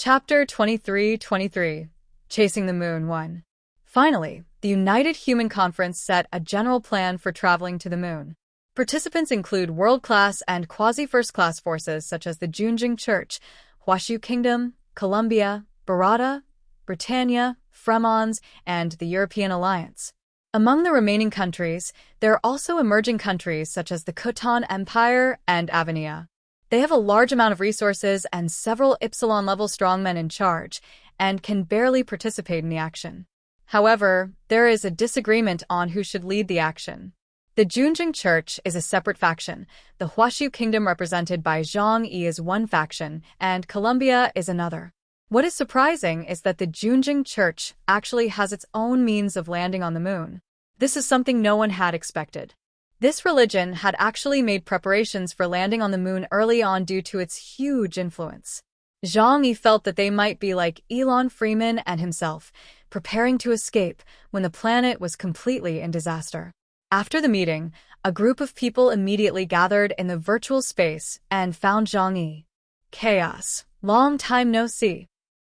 Chapter 23-23, Chasing the Moon 1. Finally, the United Human Conference set a general plan for traveling to the moon. Participants include world-class and quasi-first-class forces such as the Junjing Church, Huashu Kingdom, Colombia, Barada, Britannia, Fremons, and the European Alliance. Among the remaining countries, there are also emerging countries such as the Khotan Empire and Avania. They have a large amount of resources and several Epsilon-level strongmen in charge, and can barely participate in the action. However, there is a disagreement on who should lead the action. The Junjing Church is a separate faction, the Huashu Kingdom represented by Zhang Yi is one faction, and Colombia is another. What is surprising is that the Junjing Church actually has its own means of landing on the moon. This is something no one had expected. This religion had actually made preparations for landing on the moon early on due to its huge influence. Zhang Yi felt that they might be like Elon Freeman and himself, preparing to escape when the planet was completely in disaster. After the meeting, a group of people immediately gathered in the virtual space and found Zhang Yi. Chaos. Long time no see.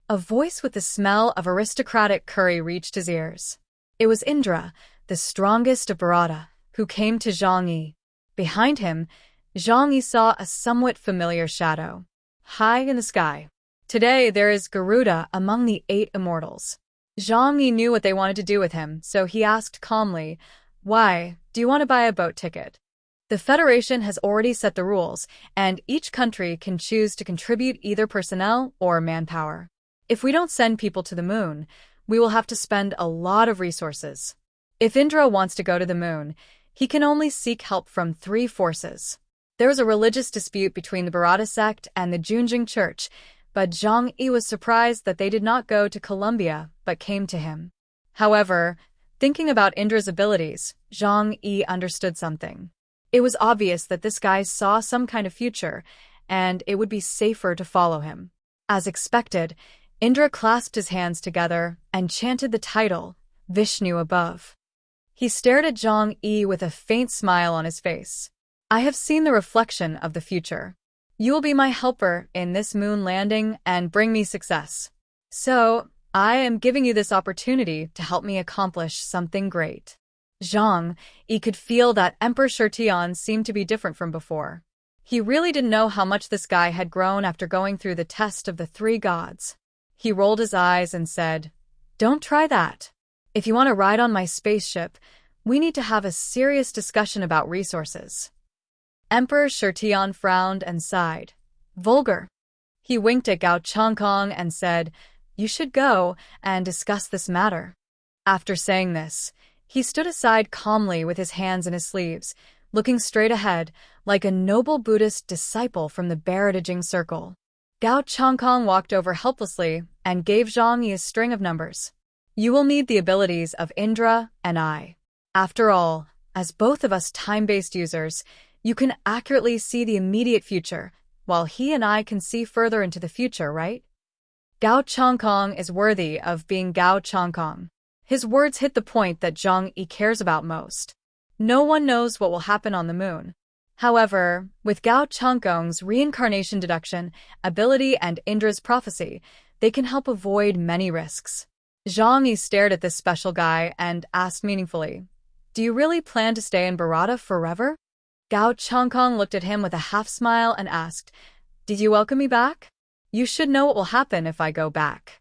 A voice with the smell of aristocratic curry reached his ears. It was Indra, the strongest of Barada, who came to Zhang Yi. Behind him, Zhang Yi saw a somewhat familiar shadow. High in the sky. Today there is Garuda among the 8 immortals. Zhang Yi knew what they wanted to do with him, so he asked calmly, "Why, do you want to buy a boat ticket?" The Federation has already set the rules, and each country can choose to contribute either personnel or manpower. If we don't send people to the moon, we will have to spend a lot of resources. If Indra wants to go to the moon, he can only seek help from 3 forces. There was a religious dispute between the Barada sect and the Junjing Church, but Zhang Yi was surprised that they did not go to Colombia but came to him. However, thinking about Indra's abilities, Zhang Yi understood something. It was obvious that this guy saw some kind of future, and it would be safer to follow him. As expected, Indra clasped his hands together and chanted the title, Vishnu above. He stared at Zhang Yi with a faint smile on his face. "I have seen the reflection of the future. You will be my helper in this moon landing and bring me success. So, I am giving you this opportunity to help me accomplish something great." Zhang Yi could feel that Emperor Shirtian seemed to be different from before. He really didn't know how much this guy had grown after going through the test of the 3 gods. He rolled his eyes and said, "Don't try that. If you want to ride on my spaceship, we need to have a serious discussion about resources." Emperor Shirtian frowned and sighed. Vulgar. He winked at Gao Changkong and said, "You should go and discuss this matter." After saying this, he stood aside calmly with his hands in his sleeves, looking straight ahead, like a noble Buddhist disciple from the Baradajing circle. Gao Changkong walked over helplessly and gave Zhang Yi a string of numbers. "You will need the abilities of Indra and I. After all, as both of us time-based users, you can accurately see the immediate future, while he and I can see further into the future, right?" Gao Changkong is worthy of being Gao Changkong. His words hit the point that Zhang Yi cares about most. No one knows what will happen on the moon. However, with Gao Changkong's reincarnation deduction, ability and Indra's prophecy, they can help avoid many risks. Zhang Yi stared at this special guy and asked meaningfully, "Do you really plan to stay in Barada forever?" Gao Changkong looked at him with a half-smile and asked, "Did you welcome me back? You should know what will happen if I go back."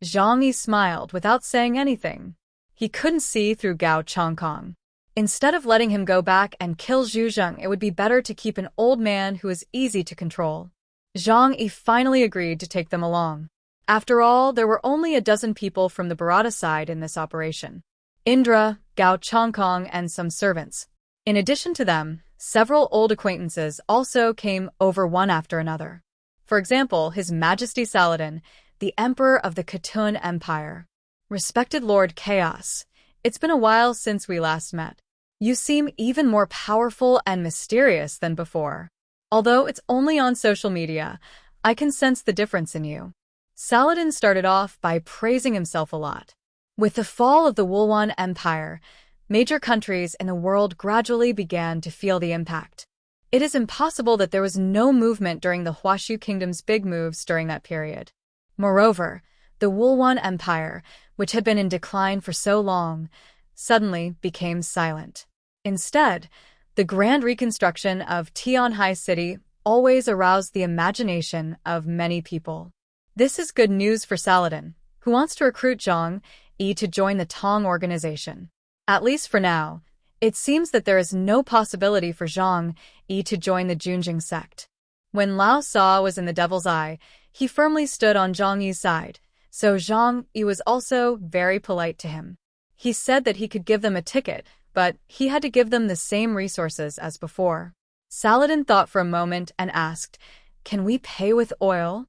Zhang Yi smiled without saying anything. He couldn't see through Gao Changkong. Instead of letting him go back and kill Zhu Zheng, it would be better to keep an old man who is easy to control. Zhang Yi finally agreed to take them along. After all, there were only a dozen people from the Barada side in this operation. Indra, Gao Changkong, and some servants. In addition to them, several old acquaintances also came over one after another. For example, His Majesty Saladin, the Emperor of the Khotan Empire. "Respected Lord Chaos, it's been a while since we last met. You seem even more powerful and mysterious than before. Although it's only on social media, I can sense the difference in you." Saladin started off by praising himself a lot. With the fall of the Wulwan Empire, major countries in the world gradually began to feel the impact. It is impossible that there was no movement during the Huashu Kingdom's big moves during that period. Moreover, the Wulwan Empire, which had been in decline for so long, suddenly became silent. Instead, the grand reconstruction of Tianhai City always aroused the imagination of many people. This is good news for Saladin, who wants to recruit Zhang Yi to join the Tong organization. At least for now, it seems that there is no possibility for Zhang Yi to join the Junjing sect. When Lao Sa was in the Devil's Eye, he firmly stood on Zhang Yi's side, so Zhang Yi was also very polite to him. He said that he could give them a ticket, but he had to give them the same resources as before. Saladin thought for a moment and asked, "Can we pay with oil?"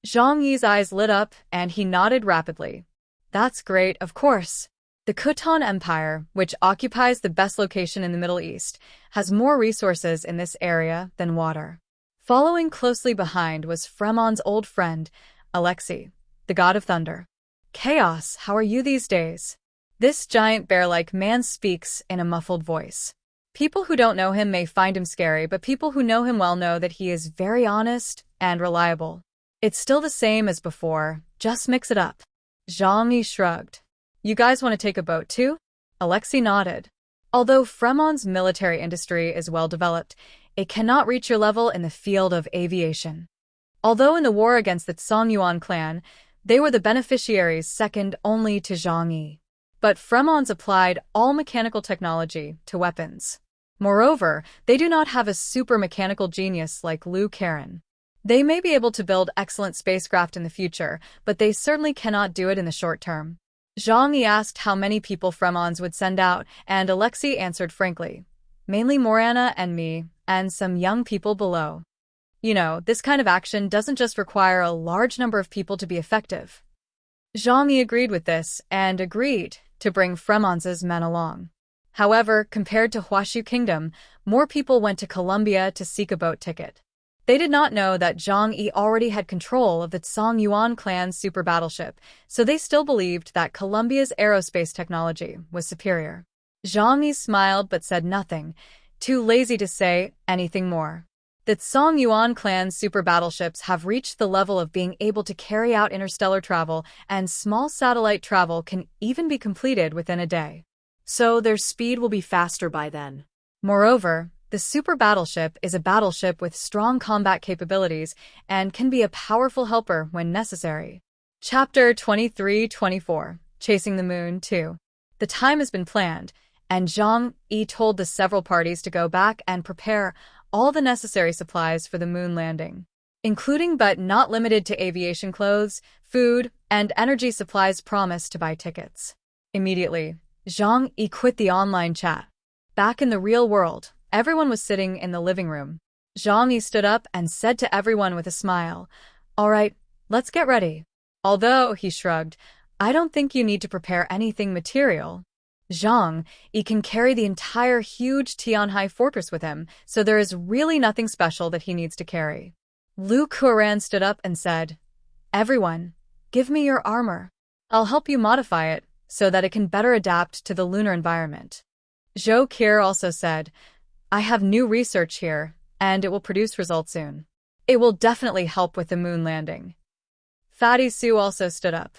Zhang Yi's eyes lit up and he nodded rapidly. "That's great, of course." The Khitan Empire, which occupies the best location in the Middle East, has more resources in this area than water. Following closely behind was Fremon's old friend, Alexei, the god of thunder. "Chaos, how are you these days?" This giant bear-like man speaks in a muffled voice. People who don't know him may find him scary, but people who know him well know that he is very honest and reliable. "It's still the same as before, just mix it up." Zhang Yi shrugged. "You guys want to take a boat too?" Alexei nodded. Although Fremon's military industry is well developed, it cannot reach your level in the field of aviation. Although in the war against the Songyuan clan, they were the beneficiaries second only to Zhang Yi. But Fremon's applied all mechanical technology to weapons. Moreover, they do not have a super mechanical genius like Liu Karen. They may be able to build excellent spacecraft in the future, but they certainly cannot do it in the short term. Zhang Yi asked how many people Fremon's would send out, and Alexei answered frankly, "Mainly Morana and me, and some young people below." You know, this kind of action doesn't just require a large number of people to be effective. Zhang Yi agreed with this, and agreed to bring Fremon's men along. However, compared to Huashu Kingdom, more people went to Colombia to seek a boat ticket. They did not know that Zhang Yi already had control of the Songyuan clan's super battleship, so they still believed that Colombia's aerospace technology was superior. Zhang Yi smiled but said nothing, too lazy to say anything more. The Songyuan clan's super battleships have reached the level of being able to carry out interstellar travel, and small satellite travel can even be completed within a day. So their speed will be faster by then. Moreover, the super battleship is a battleship with strong combat capabilities and can be a powerful helper when necessary. Chapter 23-24, Chasing the Moon 2. The time has been planned, and Zhang Yi told the several parties to go back and prepare all the necessary supplies for the moon landing, including but not limited to aviation clothes, food, and energy supplies. Promised to buy tickets. Immediately, Zhang Yi quit the online chat. Back in the real world, everyone was sitting in the living room. Zhang Yi stood up and said to everyone with a smile, "All right, let's get ready." Although, he shrugged, "I don't think you need to prepare anything material." Zhang Yi can carry the entire huge Tianhai fortress with him, so there is really nothing special that he needs to carry. Liu Kuran stood up and said, "Everyone, give me your armor. I'll help you modify it so that it can better adapt to the lunar environment." Zhou Qir also said, "I have new research here, and it will produce results soon. It will definitely help with the moon landing." Fatty Su also stood up.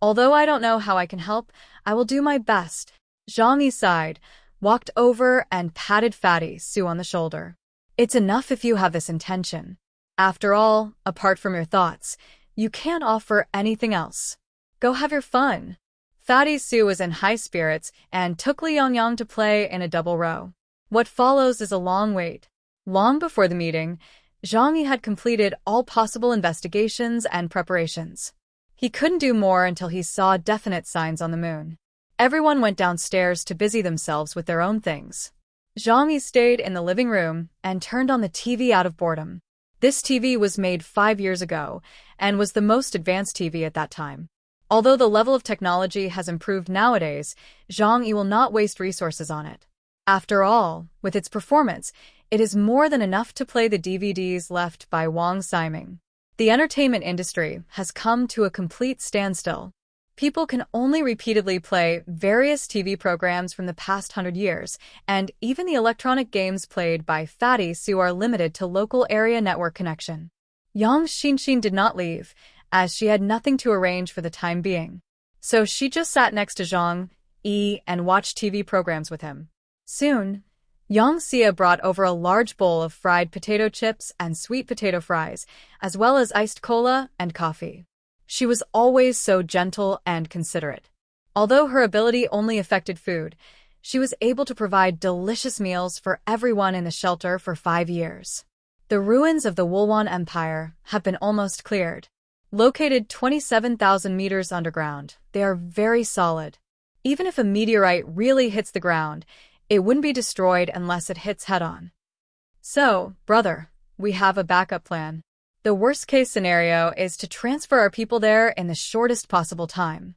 "Although I don't know how I can help, I will do my best." Zhang Yi sighed, walked over and patted Fatty Su on the shoulder. "It's enough if you have this intention. After all, apart from your thoughts, you can't offer anything else. Go have your fun." Fatty Su was in high spirits and took Li Yongyang to play in a double row. What follows is a long wait. Long before the meeting, Zhang Yi had completed all possible investigations and preparations. He couldn't do more until he saw definite signs on the moon. Everyone went downstairs to busy themselves with their own things. Zhang Yi stayed in the living room and turned on the TV out of boredom. This TV was made 5 years ago and was the most advanced TV at that time. Although the level of technology has improved nowadays, Zhang Yi will not waste resources on it. After all, with its performance, it is more than enough to play the DVDs left by Wang Ximing. The entertainment industry has come to a complete standstill. People can only repeatedly play various TV programs from the past 100 years, and even the electronic games played by Fatty Su are limited to local area network connection. Yang Xinxin did not leave, as she had nothing to arrange for the time being. So she just sat next to Zhang Yi and watched TV programs with him. Soon, Yang Xia brought over a large bowl of fried potato chips and sweet potato fries, as well as iced cola and coffee. She was always so gentle and considerate. Although her ability only affected food, she was able to provide delicious meals for everyone in the shelter for 5 years. The ruins of the Wulwan Empire have been almost cleared. Located 27,000 meters underground, they are very solid. Even if a meteorite really hits the ground, it wouldn't be destroyed unless it hits head-on. So, brother, we have a backup plan. The worst-case scenario is to transfer our people there in the shortest possible time.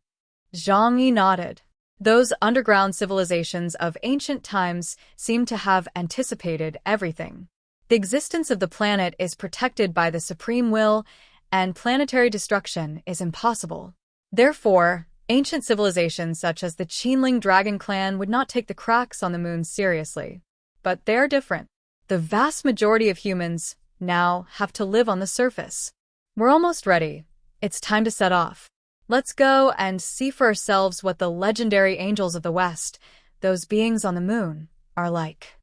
Zhang Yi nodded. Those underground civilizations of ancient times seem to have anticipated everything. The existence of the planet is protected by the supreme will, and planetary destruction is impossible. Therefore, ancient civilizations such as the Qinling Dragon Clan would not take the cracks on the moon seriously. But they're different. The vast majority of humans now have to live on the surface. We're almost ready. It's time to set off. Let's go and see for ourselves what the legendary angels of the West, those beings on the moon, are like.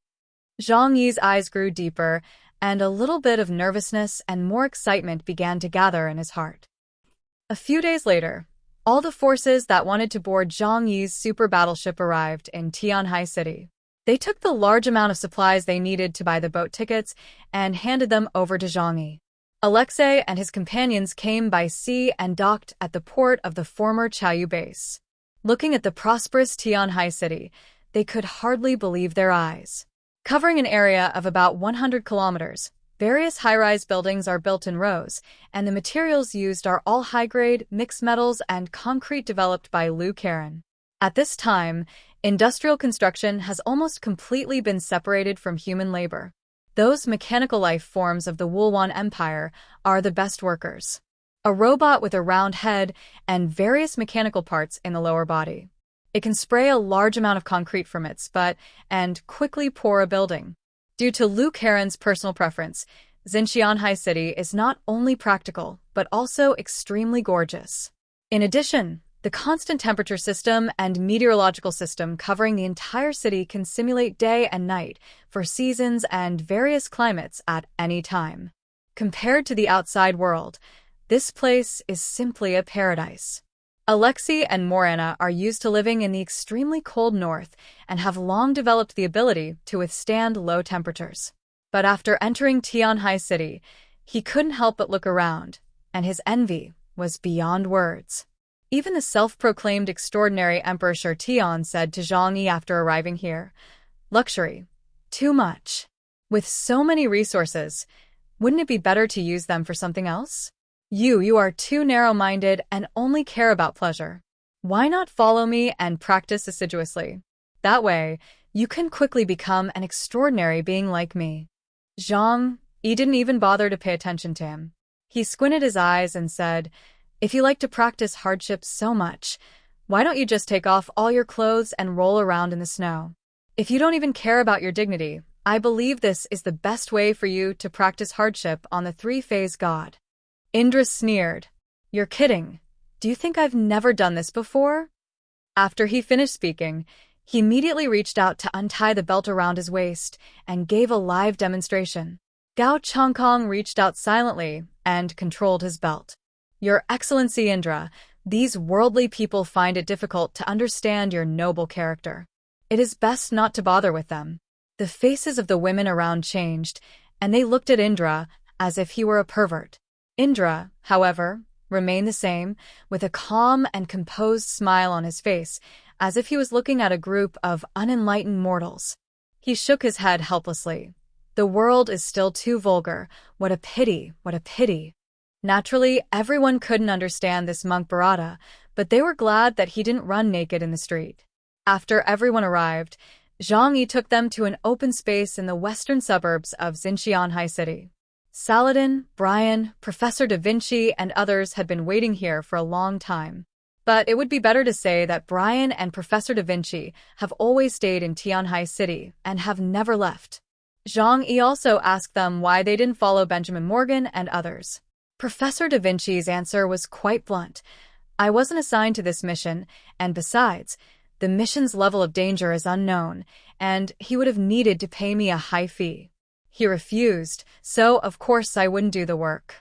Zhang Yi's eyes grew deeper, and a little bit of nervousness and more excitement began to gather in his heart. A few days later, all the forces that wanted to board Zhang Yi's super battleship arrived in Tianhai City. They took the large amount of supplies they needed to buy the boat tickets and handed them over to Zhang Yi. Alexei and his companions came by sea and docked at the port of the former Chaoyu base. Looking at the prosperous Tianhai City, they could hardly believe their eyes. Covering an area of about 100 kilometers, various high-rise buildings are built in rows, and the materials used are all high-grade, mixed metals, and concrete developed by Liu Karen. At this time, industrial construction has almost completely been separated from human labor. Those mechanical life forms of the Wulwan Empire are the best workers. A robot with a round head and various mechanical parts in the lower body. It can spray a large amount of concrete from its butt and quickly pour a building. Due to Liu Karen's personal preference, Xinxianhai City is not only practical, but also extremely gorgeous. In addition, the constant temperature system and meteorological system covering the entire city can simulate day and night for seasons and various climates at any time. Compared to the outside world, this place is simply a paradise. Alexei and Morana are used to living in the extremely cold north and have long developed the ability to withstand low temperatures. But after entering Tianhai City, he couldn't help but look around, and his envy was beyond words. Even the self-proclaimed extraordinary Emperor Tian said to Zhang Yi after arriving here, "Luxury. Too much. With so many resources, wouldn't it be better to use them for something else? You are too narrow-minded and only care about pleasure. Why not follow me and practice assiduously? That way, you can quickly become an extraordinary being like me." Zhang Yi didn't even bother to pay attention to him. He squinted his eyes and said, "If you like to practice hardships so much, why don't you just take off all your clothes and roll around in the snow? If you don't even care about your dignity, I believe this is the best way for you to practice hardship on the three-phase god." Indra sneered. "You're kidding. Do you think I've never done this before?" After he finished speaking, he immediately reached out to untie the belt around his waist and gave a live demonstration. Gao Chongkong reached out silently and controlled his belt. "Your Excellency Indra, these worldly people find it difficult to understand your noble character. It is best not to bother with them." The faces of the women around changed, and they looked at Indra as if he were a pervert. Indra, however, remained the same, with a calm and composed smile on his face, as if he was looking at a group of unenlightened mortals. He shook his head helplessly. The world is still too vulgar. What a pity, what a pity. Naturally, everyone couldn't understand this monk Bharata, but they were glad that he didn't run naked in the street. After everyone arrived, Zhang Yi took them to an open space in the western suburbs of Xinxianhai City. Saladin, Brian, Professor Da Vinci, and others had been waiting here for a long time. But it would be better to say that Brian and Professor Da Vinci have always stayed in Tianhai City and have never left. Zhang Yi also asked them why they didn't follow Benjamin Morgan and others. Professor Da Vinci's answer was quite blunt. I wasn't assigned to this mission, and besides, the mission's level of danger is unknown, and he would have needed to pay me a high fee. He refused, so of course I wouldn't do the work.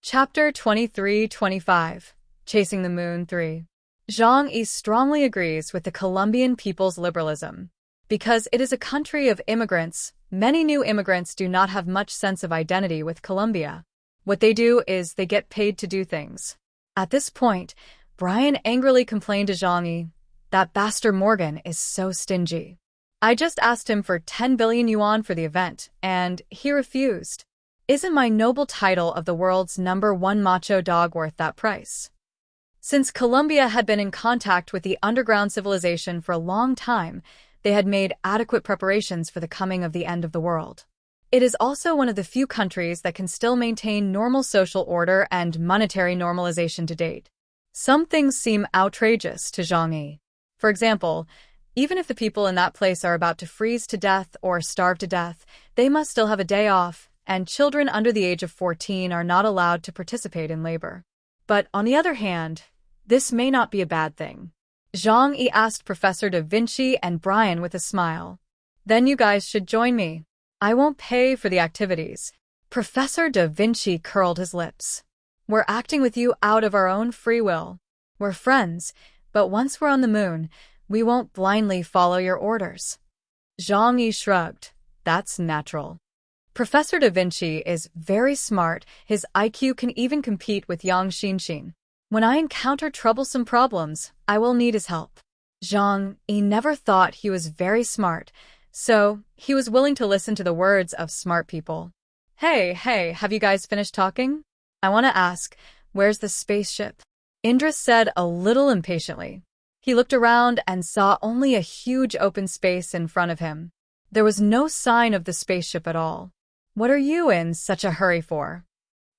Chapter 23-25 Chasing the Moon 3 Zhang Yi strongly agrees with the Colombian people's liberalism. Because it is a country of immigrants, many new immigrants do not have much sense of identity with Colombia. What they do is they get paid to do things. At this point, Brian angrily complained to Zhang Yi, "That bastard Morgan is so stingy. I just asked him for 10 billion yuan for the event, and he refused. Isn't my noble title of the world's #1 macho dog worth that price?" Since Colombia had been in contact with the underground civilization for a long time, they had made adequate preparations for the coming of the end of the world. It is also one of the few countries that can still maintain normal social order and monetary normalization to date. Some things seem outrageous to Zhang Yi. For example, even if the people in that place are about to freeze to death or starve to death, they must still have a day off, and children under the age of 14 are not allowed to participate in labor. But on the other hand, this may not be a bad thing. Zhang Yi asked Professor Da Vinci and Brian with a smile. "Then you guys should join me. I won't pay for the activities." Professor Da Vinci curled his lips. "We're acting with you out of our own free will. We're friends, but once we're on the moon, we won't blindly follow your orders." Zhang Yi shrugged. "That's natural. Professor Da Vinci is very smart. His IQ can even compete with Yang Xinxin. When I encounter troublesome problems, I will need his help." Zhang Yi never thought he was very smart, so he was willing to listen to the words of smart people. Hey, have you guys finished talking? I want to ask, where's the spaceship?" Indra said a little impatiently. He looked around and saw only a huge open space in front of him. There was no sign of the spaceship at all. "What are you in such a hurry for?"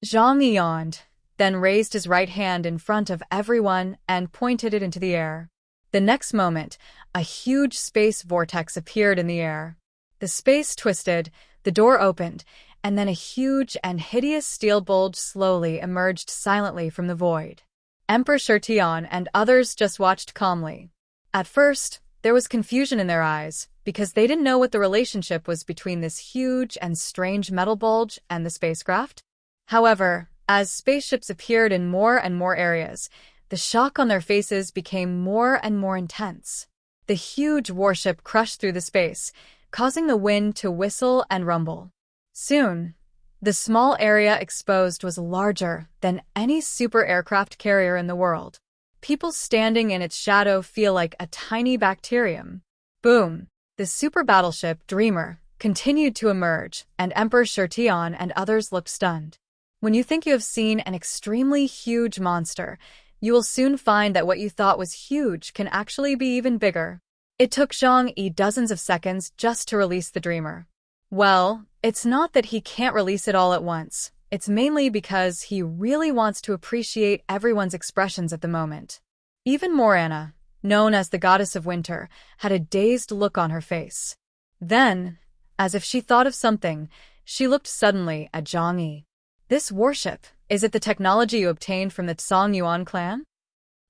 Zhang Yi yawned, then raised his right hand in front of everyone and pointed it into the air. The next moment, a huge space vortex appeared in the air. The space twisted, the door opened, and then a huge and hideous steel bulge slowly emerged silently from the void. Emperor Shirtian and others just watched calmly. At first, there was confusion in their eyes, because they didn't know what the relationship was between this huge and strange metal bulge and the spacecraft. However, as spaceships appeared in more and more areas, the shock on their faces became more and more intense. The huge warship crushed through the space, causing the wind to whistle and rumble. Soon, the small area exposed was larger than any super aircraft carrier in the world. People standing in its shadow feel like a tiny bacterium. Boom! The super battleship, Dreamer, continued to emerge, and Emperor Shirtian and others looked stunned. When you think you have seen an extremely huge monster, you will soon find that what you thought was huge can actually be even bigger. It took Zhang Yi dozens of seconds just to release the Dreamer. Well, it's not that he can't release it all at once. It's mainly because he really wants to appreciate everyone's expressions at the moment. Even Morana, known as the goddess of winter, had a dazed look on her face. Then, as if she thought of something, she looked suddenly at Zhang Yi. "This warship, is it the technology you obtained from the Tsang Yuan clan?"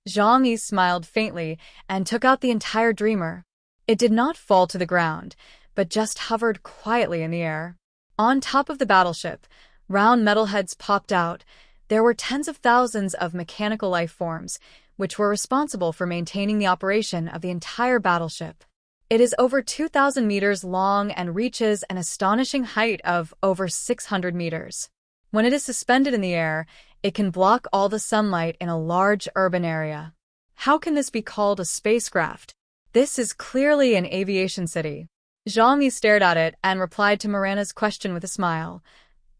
Zhang Yi smiled faintly and took out the entire Dreamer. It did not fall to the ground, but just hovered quietly in the air. On top of the battleship, round metal heads popped out. There were tens of thousands of mechanical life forms, which were responsible for maintaining the operation of the entire battleship. It is over 2,000 meters long and reaches an astonishing height of over 600 meters. When it is suspended in the air, it can block all the sunlight in a large urban area. How can this be called a spacecraft? This is clearly an aviation city. Zhang Yi stared at it and replied to Morana's question with a smile.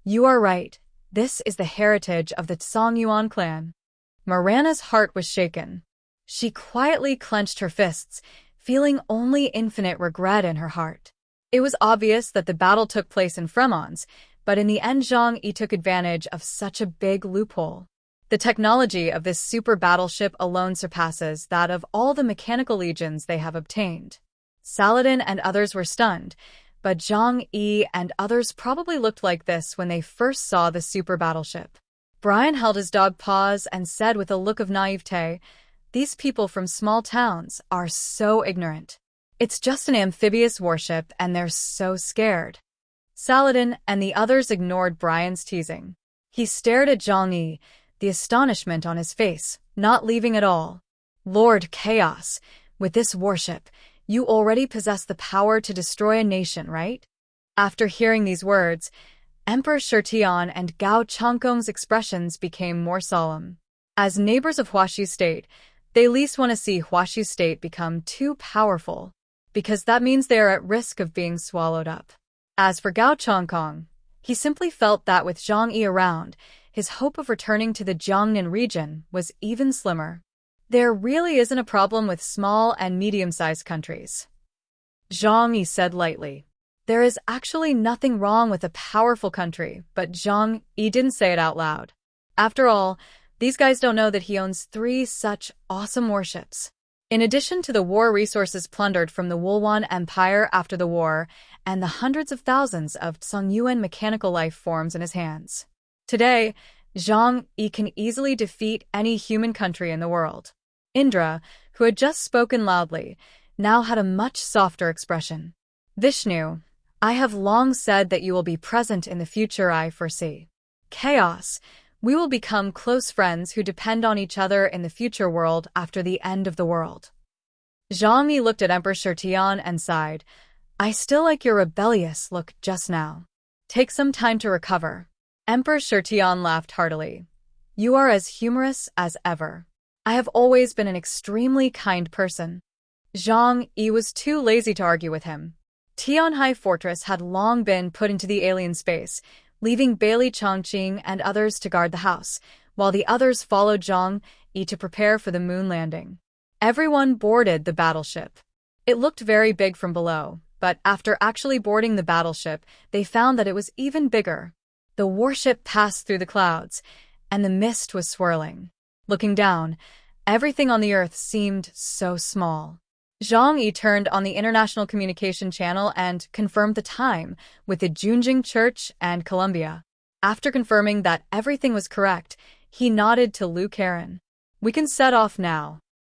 "You are right. This is the heritage of the Tsang Yuan clan." Morana's heart was shaken. She quietly clenched her fists, feeling only infinite regret in her heart. It was obvious that the battle took place in Fremons, but in the end Zhang Yi took advantage of such a big loophole. The technology of this super battleship alone surpasses that of all the mechanical legions they have obtained. Saladin and others were stunned, but Zhang Yi and others probably looked like this when they first saw the super battleship. Brian held his dog paws and said with a look of naivete, "These people from small towns are so ignorant. It's just an amphibious warship and they're so scared." Saladin and the others ignored Brian's teasing. He stared at Zhang Yi, the astonishment on his face, not leaving at all. "Lord Chaos, with this warship, you already possess the power to destroy a nation, right?" After hearing these words, Emperor Shirtian and Gao Changkong's expressions became more solemn. As neighbors of Huaxu State, they least want to see Huaxu State become too powerful, because that means they are at risk of being swallowed up. As for Gao Changkong, he simply felt that with Zhang Yi around, his hope of returning to the Jiangnan region was even slimmer. There really isn't a problem with small and medium-sized countries, Zhang Yi said lightly. There is actually nothing wrong with a powerful country, but Zhang Yi didn't say it out loud. After all, these guys don't know that he owns 3 such awesome warships. In addition to the war resources plundered from the Wulwan Empire after the war, and the hundreds of thousands of Songyuan mechanical life forms in his hands. Today, Zhang Yi can easily defeat any human country in the world. Indra, who had just spoken loudly, now had a much softer expression. "Vishnu, I have long said that you will be present in the future I foresee. Chaos, we will become close friends who depend on each other in the future world after the end of the world." Zhang Yi looked at Emperor Shirtian and sighed. "I still like your rebellious look just now. Take some time to recover." Emperor Shirtian laughed heartily. "You are as humorous as ever. I have always been an extremely kind person." Zhang Yi was too lazy to argue with him. Tianhai Fortress had long been put into the alien space, leaving Bailey Chongqing and others to guard the house, while the others followed Zhang Yi to prepare for the moon landing. Everyone boarded the battleship. It looked very big from below, but after actually boarding the battleship, they found that it was even bigger. The warship passed through the clouds, and the mist was swirling. Looking down, everything on the earth seemed so small. Zhang Yi turned on the international communication channel and confirmed the time with the Junjing Church and Columbia. After confirming that everything was correct, he nodded to Lu Karen. "We can set off now."